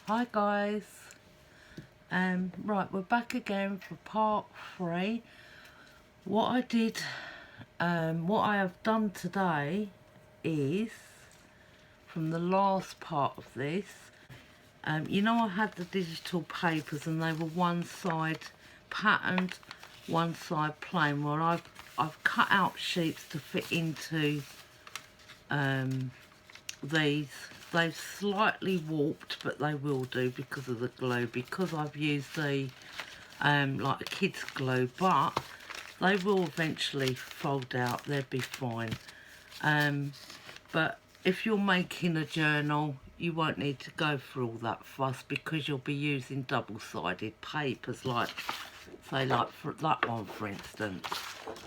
Hi guys, right, we're back again for part 3. What I have done today is, from the last part of this, you know I had the digital papers and they were one side patterned, one side plain. Well, I've cut out sheets to fit into these. They've slightly warped, but they will do because of the glue, because I've used the like a kid's glue, but they will eventually fold out. They'll be fine. But if you're making a journal, you won't need to go through all that fuss, because you'll be using double-sided papers, like say like for that one for instance.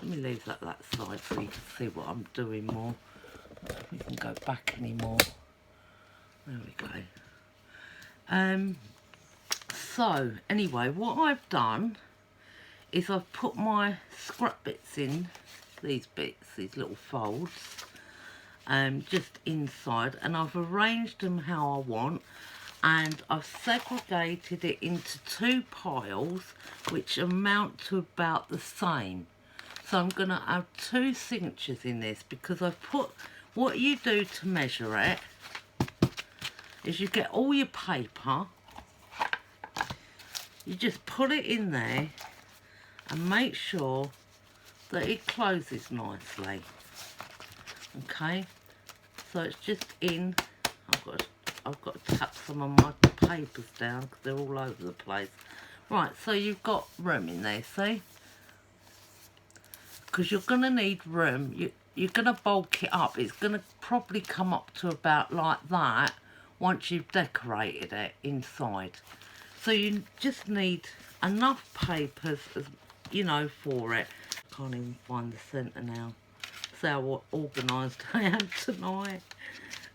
Let me leave that side so you can see what I'm doing more. We can go back anymore. There we go. So anyway, what I've done is I've put my scrap bits in, these little folds, just inside, and I've arranged them how I want, and I've segregated it into 2 piles which amount to about the same. So I'm going to have 2 signatures in this, because I've put, what you do to measure it is you get all your paper, you just put it in there and make sure that it closes nicely. Okay, so it's just in. I've got to tap some of my papers down because they're all over the place. Right, so you've got room in there, see? Because you're going to need room. You're going to bulk it up. It's going to probably come up to about like that once you've decorated it inside. So you just need enough papers, as you know, for it. Can't even find the centre now. See how organised I am tonight.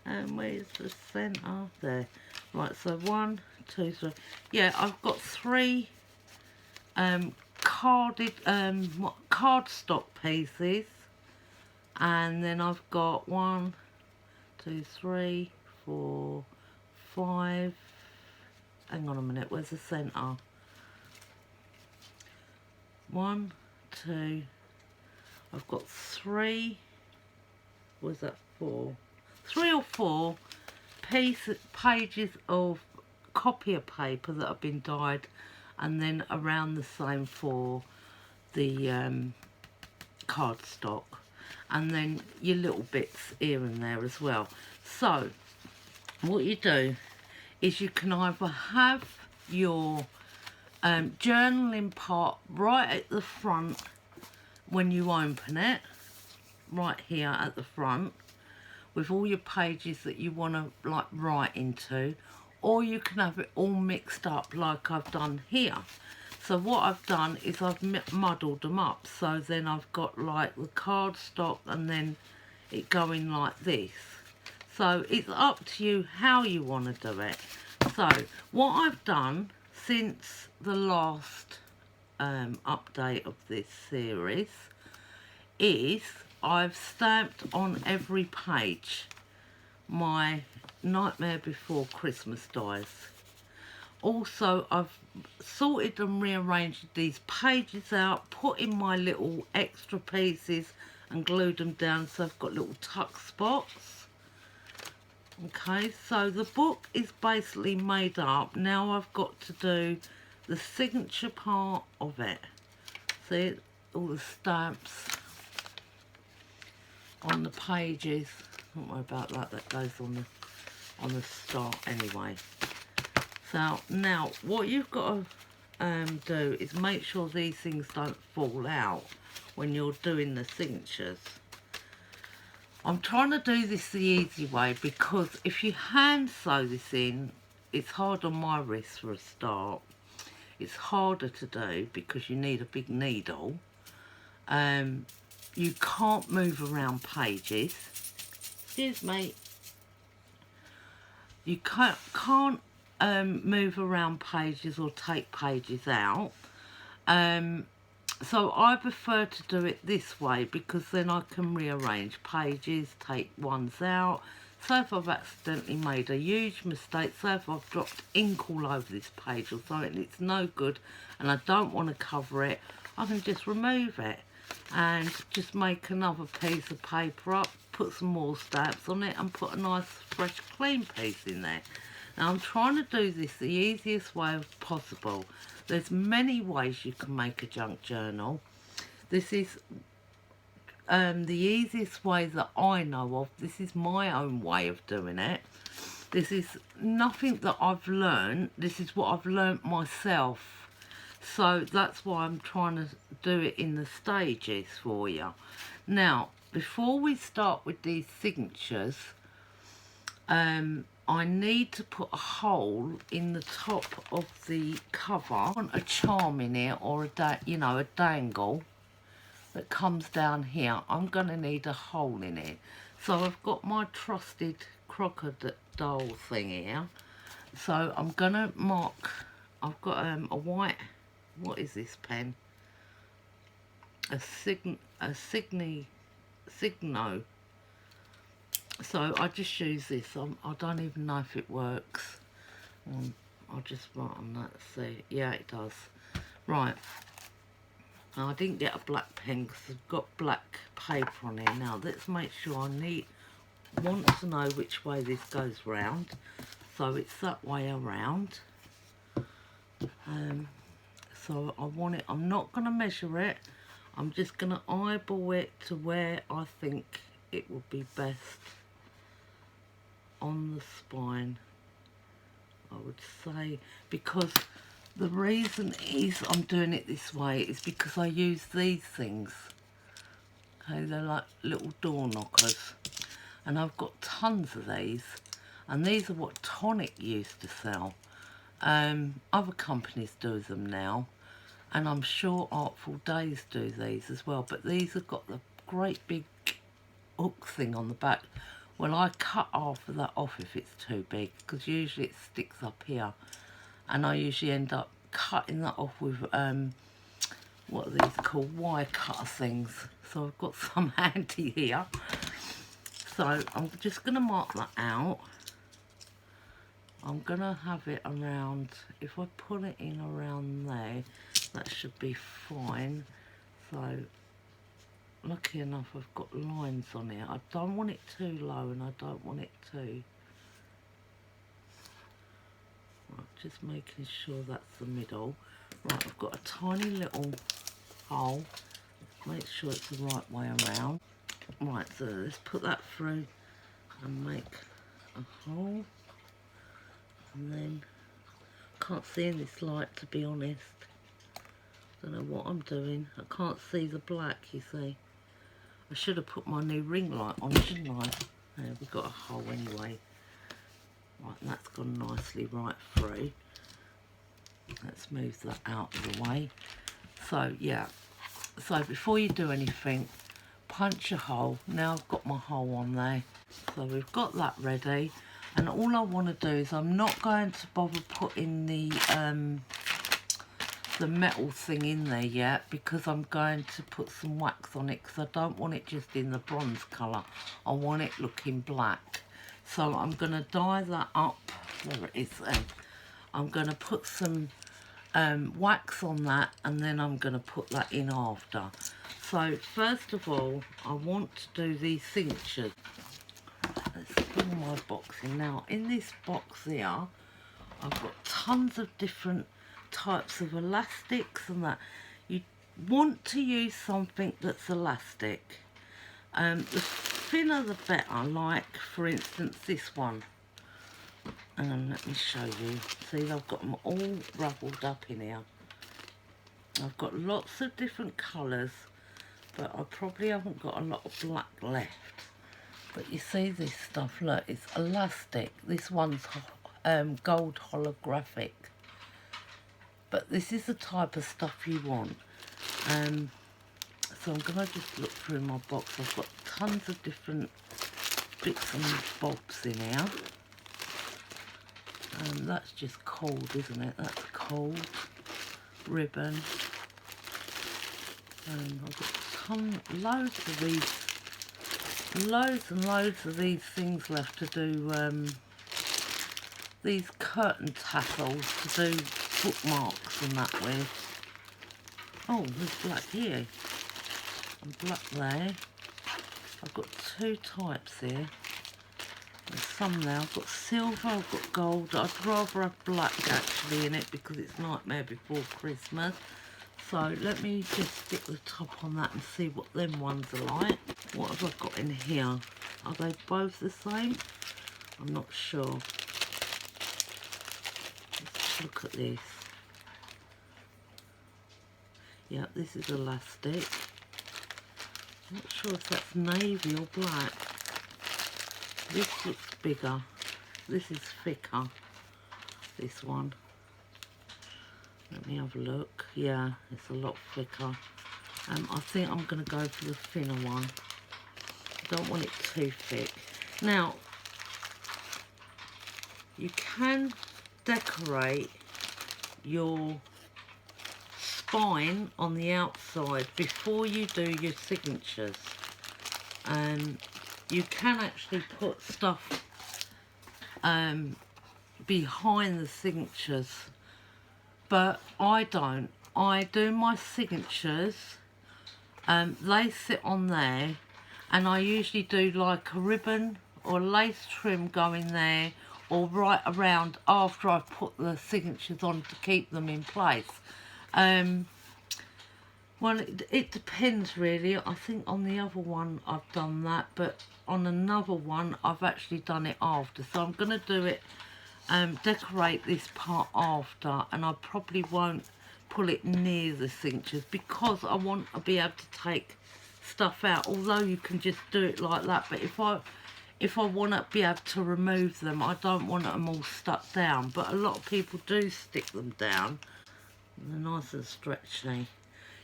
And where's the centre? There. Right, so 1, 2, 3. Yeah, I've got 3 cardstock pieces, and then I've got 1, 2, 3, 4, 5. Hang on a minute, where's the centre? 1, 2. I've got 3. Was that 4? 3 or 4 pages of copier paper that have been dyed, and then around the same for the cardstock, and then your little bits here and there as well. So what you do is you can either have your journaling part right at the front when you open it, right here at the front, with all your pages that you want to like write into, or you can have it all mixed up like I've done here. So what I've done is I've muddled them up, so then I've got like the cardstock and then it going like this. So it's up to you how you want to do it. So what I've done since the last update of this series is I've stamped on every page my Nightmare Before Christmas dies. Also, I've sorted and rearranged these pages out, put in my little extra pieces and glued them down so I've got little tuck spots. Okay, so the book is basically made up. Now I've got to do the signature part of it. See, all the stamps on the pages. Don't worry about that, that goes on the start anyway. So now what you've got to do is make sure these things don't fall out when you're doing the signatures. I'm trying to do this the easy way, because if you hand sew this in, it's hard on my wrist for a start. It's harder to do because you need a big needle. You can't move around pages. Excuse me. You can't move around pages or take pages out. So I prefer to do it this way, because then I can rearrange pages, take ones out, say if I've accidentally made a huge mistake, say if I've dropped ink all over this page or something, it's no good and I don't want to cover it, I can just remove it and just make another piece of paper up, put some more stamps on it and put a nice fresh clean piece in there. Now I'm trying to do this the easiest way possible. There's many ways you can make a junk journal. This is the easiest way that I know of. This is my own way of doing it. This is nothing that I've learned. This is what I've learned myself. So that's why I'm trying to do it in the stages for you. Now, before we start with these signatures, I need to put a hole in the top of the cover. I want a charm in here or a dangle that comes down here. I'm going to need a hole in it. So I've got my trusted crocodile thing here. So I'm going to mark, I've got a white, what is this pen? A Signo. So I just use this. I don't even know if it works. I'll just write on that, see. Yeah, it does. Right. Now, I didn't get a black pen because I've got black paper on here. Now, let's make sure want to know which way this goes round. So it's that way around. So I want it, I'm not going to measure it. I'm just going to eyeball it to where I think it would be best on the spine, I would say, because the reason is I'm doing it this way is because I use these things. Okay, they're like little door knockers, and I've got tons of these, and these are what Tonic used to sell. Other companies do them now, and I'm sure Artful Days do these as well, but these have got the great big hook thing on the back. Well, I cut half of that off if it's too big, because usually it sticks up here, and I usually end up cutting that off with what are these called, wire cutter things. So I've got some handy here. So I'm just going to mark that out. I'm going to have it around, if I put it in around there, that should be fine. So lucky enough I've got lines on here. I don't want it too low and I don't want it too... Right, just making sure that's the middle. Right, I've got a tiny little hole. Make sure it's the right way around. Right, so let's put that through and make a hole. And then, can't see in this light to be honest. Don't know what I'm doing. I can't see the black, you see. I should have put my new ring light on, shouldn't I? There, we've got a hole anyway. Right, and that's gone nicely right through. Let's move that out of the way. So, yeah. So, before you do anything, punch a hole. Now I've got my hole on there. So, we've got that ready. And all I want to do is I'm not going to bother putting the metal thing in there yet, because I'm going to put some wax on it, because I don't want it just in the bronze colour. I want it looking black. So I'm going to dye that up. There it is then. I'm going to put some wax on that, and then I'm going to put that in after. So first of all, I want to do these signatures. Let's pull my box in. Now in this box here, I've got tons of different types of elastics and that. You want to use something that's elastic. The thinner the better, like for instance this one. Let me show you. See, I've got them all ravelled up in here. I've got lots of different colours, but I probably haven't got a lot of black left. But you see this stuff, look, it's elastic. This one's gold holographic. But this is the type of stuff you want. So I'm going to just look through my box. I've got tons of different bits and bobs in here. That's just cold, isn't it? That's cold. Ribbon. I've got loads of these loads and loads of these things left to do, these curtain tassels to do bookmarks and that with. Oh, there's black here and black there. I've got two types here. There's some there. I've got silver, I've got gold. I'd rather have black actually in it because it's Nightmare Before Christmas. So let me just stick the top on that and see what them ones are like. What have I got in here? Are they both the same? I'm not sure. Let's look at this. Yeah, this is elastic. I'm not sure if that's navy or black. This looks bigger. This is thicker. This one. Let me have a look. Yeah, it's a lot thicker. I think I'm going to go for the thinner one. I don't want it too thick. Now, you can decorate your spine on the outside before you do your signatures. You can actually put stuff behind the signatures, but I don't. I do my signatures, they sit on there, and I usually do like a ribbon or lace trim going there, or right around after I've put the signatures on to keep them in place. Well, it depends really. I think on the other one I've done that, but on another one I've actually done it after. So I'm going to do it, decorate this part after, and I probably won't pull it near the signatures because I want to be able to take stuff out. Although you can just do it like that, but if I want to be able to remove them, I don't want them all stuck down. But a lot of people do stick them down. They're nice and stretchy.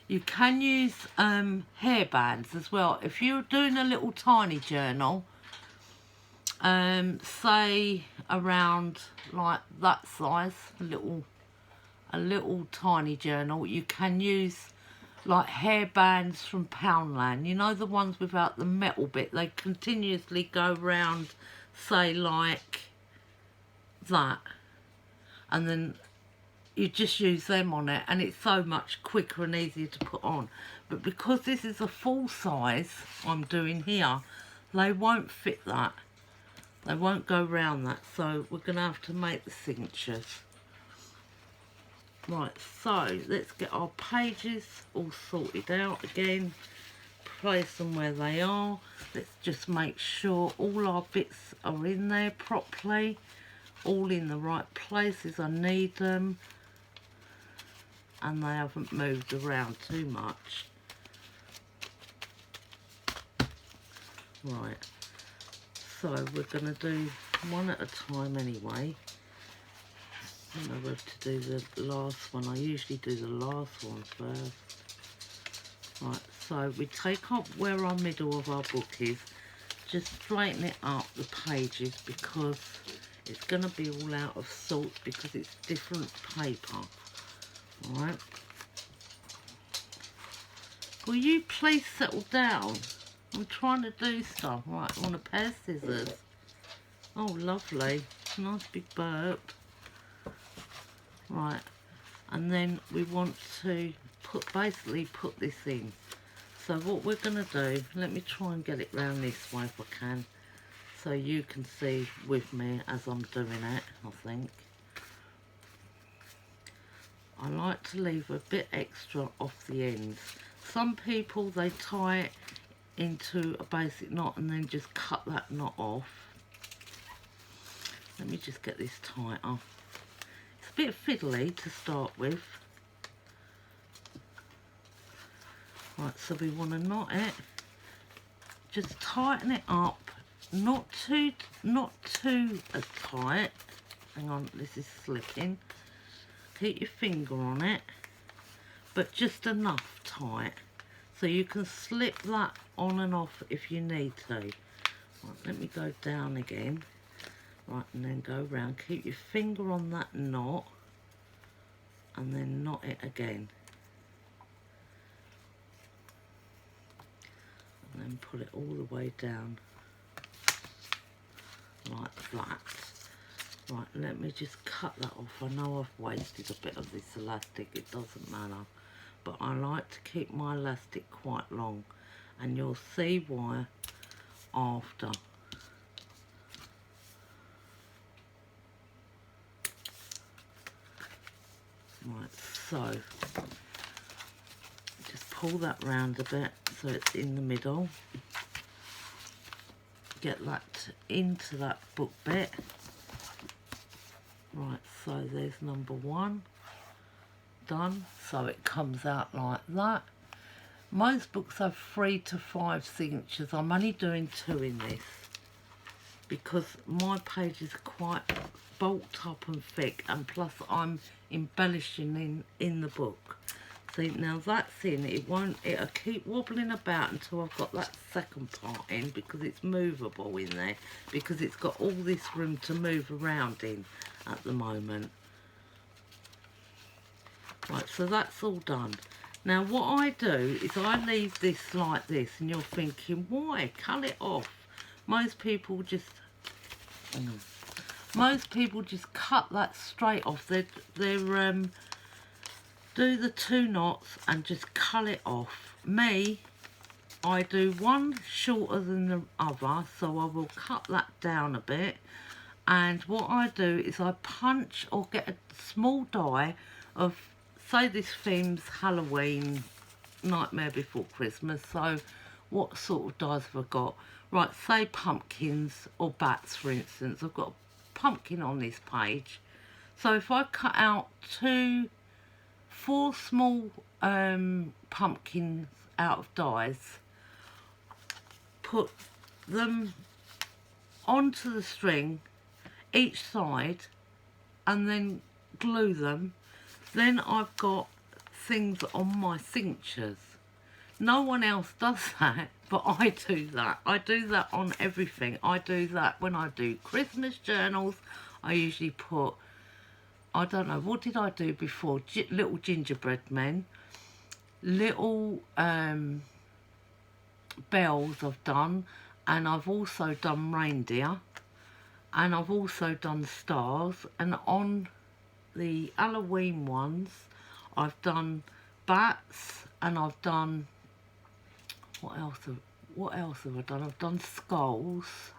You can use hair bands as well. If you're doing a little tiny journal, say around like that size, a little tiny journal, you can use like hair bands from Poundland. You know, the ones without the metal bit. They continuously go round, say like that, and then you just use them on it, and it's so much quicker and easier to put on. But because this is a full size I'm doing here, they won't fit that. They won't go round that, so we're going to have to make the signatures. Right, so let's get our pages all sorted out again. Place them where they are. Let's just make sure all our bits are in there properly. All in the right places I need them. And they haven't moved around too much. Right, so we're going to do one at a time anyway. I don't know whether to do the last one. I usually do the last one first. Right, so we take up where our middle of our book is, just straighten it up the pages because it's going to be all out of sorts because it's different paper. Alright. Will you please settle down? I'm trying to do stuff. Right, I want a pair of scissors. Oh, lovely. Nice big burp. Right. And then we want to basically put this in. So what we're going to do, let me try and get it round this way if I can, so you can see with me as I'm doing it, I think. I like to leave a bit extra off the ends. Some people, they tie it into a basic knot and then just cut that knot off. Let me just get this tighter. It's a bit fiddly to start with. Right, so we want to knot it. Just tighten it up. Not too tight. Hang on, this is slipping. Keep your finger on it, but just enough tight so you can slip that on and off if you need to. Right, let me go down again. Right, and then go round. Keep your finger on that knot and then knot it again. and then pull it all the way down like that. Right, let me just cut that off. I know I've wasted a bit of this elastic, it doesn't matter, but I like to keep my elastic quite long, and you'll see why after. Right, so just pull that round a bit so it's in the middle. Get that into that book bit. Right, so there's number one done, so it comes out like that. Most books have 3 to 5 signatures. I'm only doing 2 in this because my pages are quite bulked up and thick, and plus I'm embellishing in the book. See, now that's in, it'll keep wobbling about until I've got that second part in, because it's movable in there, because it's got all this room to move around in at the moment. Right, so that's all done. Now what I do is I leave this like this, and you're thinking, why? Cut it off. Most people just cut that straight off. They do the 2 knots and just cut it off. Me, I do one shorter than the other, so I will cut that down a bit. And what I do is I punch or get a small die of, say this theme's Halloween, Nightmare Before Christmas, so what sort of dies have I got? Right, say pumpkins or bats, for instance. I've got a pumpkin on this page. So if I cut out 4 small pumpkins out of dies, put them onto the string, each side, and then glue them, then I've got things on my signatures. No one else does that, but I do that. I do that on everything. I do that when I do Christmas journals. I usually put, I don't know, what did I do before? Little gingerbread men, little bells I've done, and I've also done reindeer, and I've also done stars, and on the Halloween ones I've done bats, and I've done, what else have I done? I've done skulls,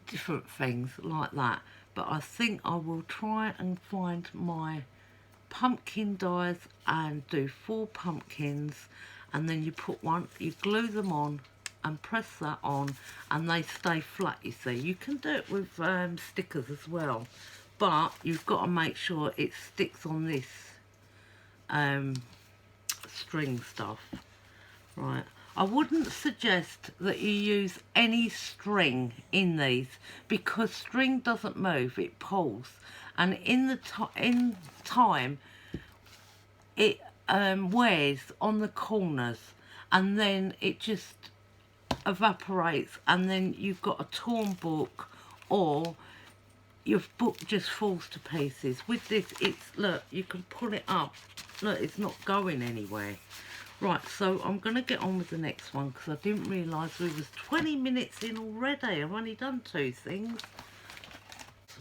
different things like that. But I think I will try and find my pumpkin dies and do 4 pumpkins, and then you put one, you glue them on and press that on, and they stay flat, you see. You can do it with stickers as well, but you've got to make sure it sticks on this string stuff. Right, I wouldn't suggest that you use any string in these, because string doesn't move, it pulls, and in time it wears on the corners, and then it just evaporates, and then you've got a torn book, or your book just falls to pieces. With this, it's, look, you can pull it up, look, it's not going anywhere. Right, so I'm going to get on with the next one, because I didn't realise we was 20 minutes in already. I've only done 2 things.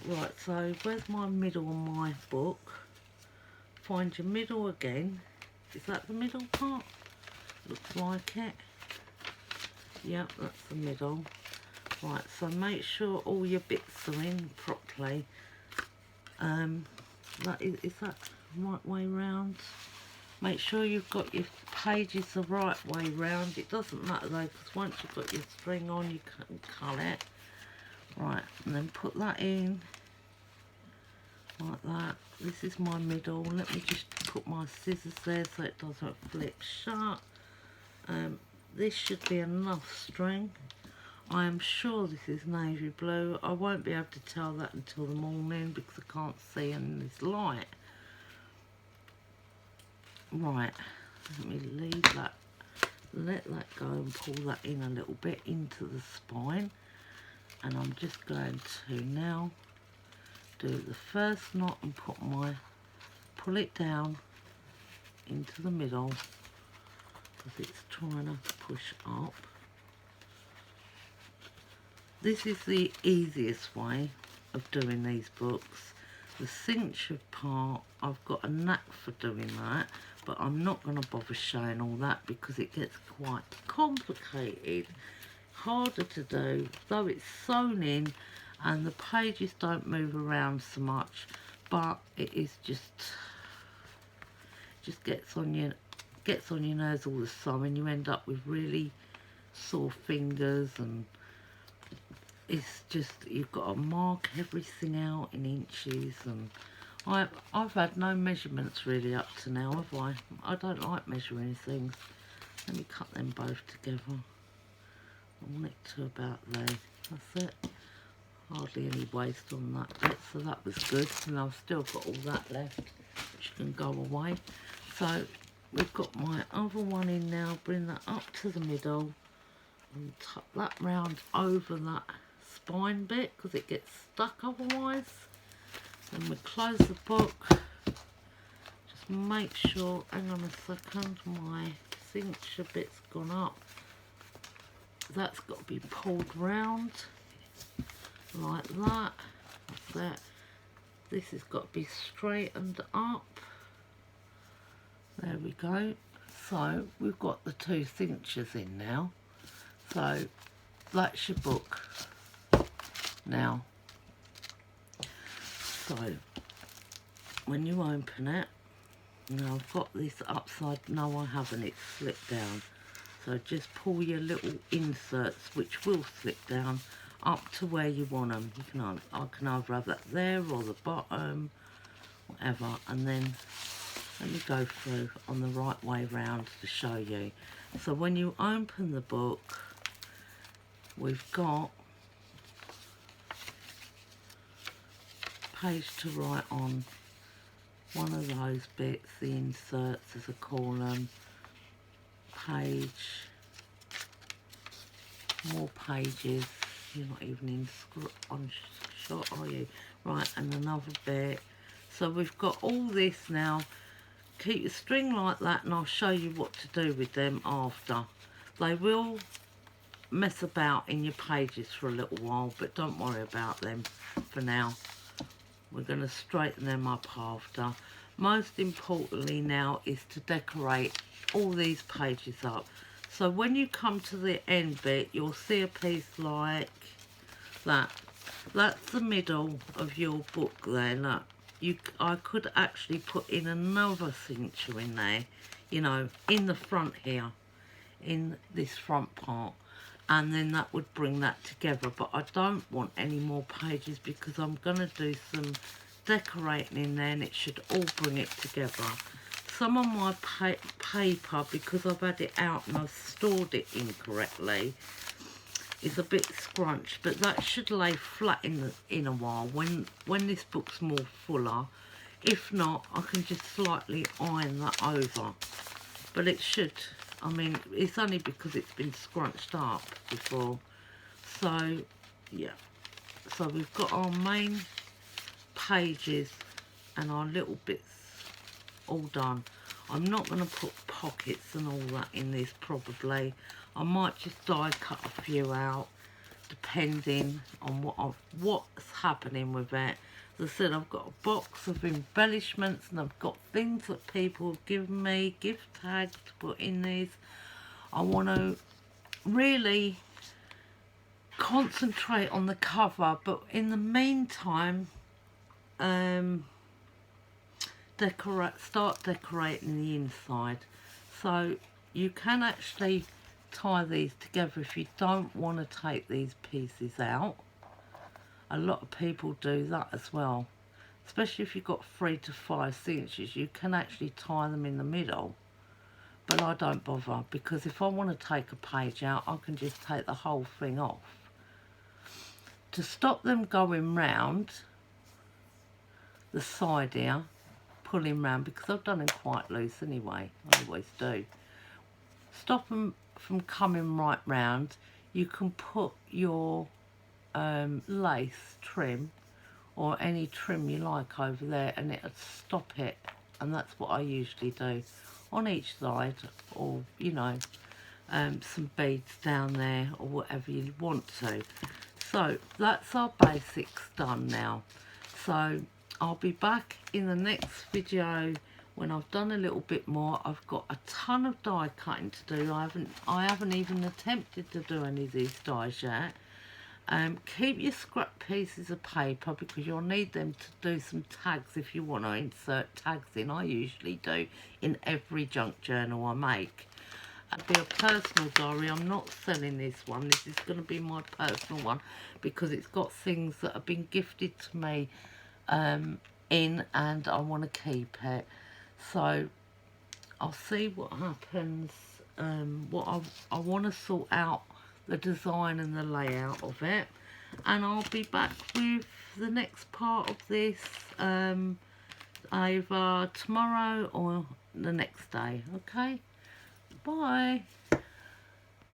Right, so where's my middle on my book? Find your middle again. Is that the middle part? Looks like it. Yep, that's the middle. Right, so make sure all your bits are in properly. Is that the right way round? Make sure you've got your pages the right way round. It doesn't matter though, because once you've got your string on, you can cut it. Right, and then put that in like that. This is my middle. Let me just put my scissors there so it doesn't flip shut. This should be enough string. I am sure this is navy blue. I won't be able to tell that until the morning because I can't see in this light. Right, let me leave that, let that go and pull that in a little bit into the spine. And I'm just going to now do the first knot and pull it down into the middle because it's trying to push up. This is the easiest way of doing these books. The cincture part, I've got a knack for doing that, but I'm not going to bother showing all that because it gets quite complicated, harder to do, though it's sewn in and the pages don't move around so much, but it is just gets on your nose all the sewing. You end up with really sore fingers, and it's just, you've got to mark everything out in inches, and I've had no measurements really up to now, have I? I don't like measuring things. Let me cut them both together. I want it to about there. That's it. Hardly any waste on that bit, so that was good. And I've still got all that left, which can go away. So we've got my other one in now. Bring that up to the middle and tuck that round over that spine bit because it gets stuck otherwise. Then we close the book. Just make sure, hang on a second, my cincture bit's gone up. That's got to be pulled round like that. That's it. This has got to be straightened up. There we go. So we've got the two cinctures in now. So that's your book now. So when you open it, now I've got this upside, no I haven't, it's slipped down. So just pull your little inserts, which will slip down, up to where you want them. You can, I can either have that there or the bottom, whatever, and then let me go through on the right way round to show you. So when you open the book, we've got page to write on, one of those bits, the inserts as I call them, page, more pages, you're not even on shot, are you? Right, and another bit. So we've got all this now. Keep your string like that and I'll show you what to do with them after. They will mess about in your pages for a little while, but don't worry about them for now. We're going to straighten them up after. Most importantly now is to decorate all these pages up. So when you come to the end bit, you'll see a piece like that. That's the middle of your book there, look. I could actually put in another cincture in there, you know, in the front here, in this front part, and then that would bring that together. But I don't want any more pages because I'm going to do some decorating in there and it should all bring it together. Some of my paper, because I've had it out and I've stored it incorrectly, is a bit scrunched, but that should lay flat in a while when this book's more fuller. If not, I can just slightly iron that over, but it should, I mean, it's only because it's been scrunched up before. So yeah, so we've got our main pages and our little bits all done. I'm not going to put pockets and all that in this probably. I might just die cut a few out depending on what's happening with it. As I said, I've got a box of embellishments and I've got things that people have given me, gift tags to put in these. I want to really concentrate on the cover, but in the meantime, start decorating the inside. So you can actually tie these together if you don't want to take these pieces out. A lot of people do that as well, especially if you've got 3 to 5 cinctures. You can actually tie them in the middle, but I don't bother because if I want to take a page out, I can just take the whole thing off. To stop them going round the side here, pulling round, because I've done them quite loose anyway, I always do. Stop them from coming right round. You can put your lace trim or any trim you like over there and it'll stop it, and that's what I usually do. on each side, or you know, some beads down there or whatever you want to. So that's our basics done now. So I'll be back in the next video when I've done a little bit more. I've got a ton of die cutting to do. I haven't even attempted to do any of these dies yet. Keep your scrap pieces of paper because you'll need them to do some tags if you want to insert tags in. I usually do in every junk journal I make. It'll be a personal diary. I'm not selling this one. This is going to be my personal one because it's got things that have been gifted to me in, and I want to keep it. So I'll see what happens. I want to sort out the design and the layout of it, and I'll be back with the next part of this either tomorrow or the next day. Okay, bye.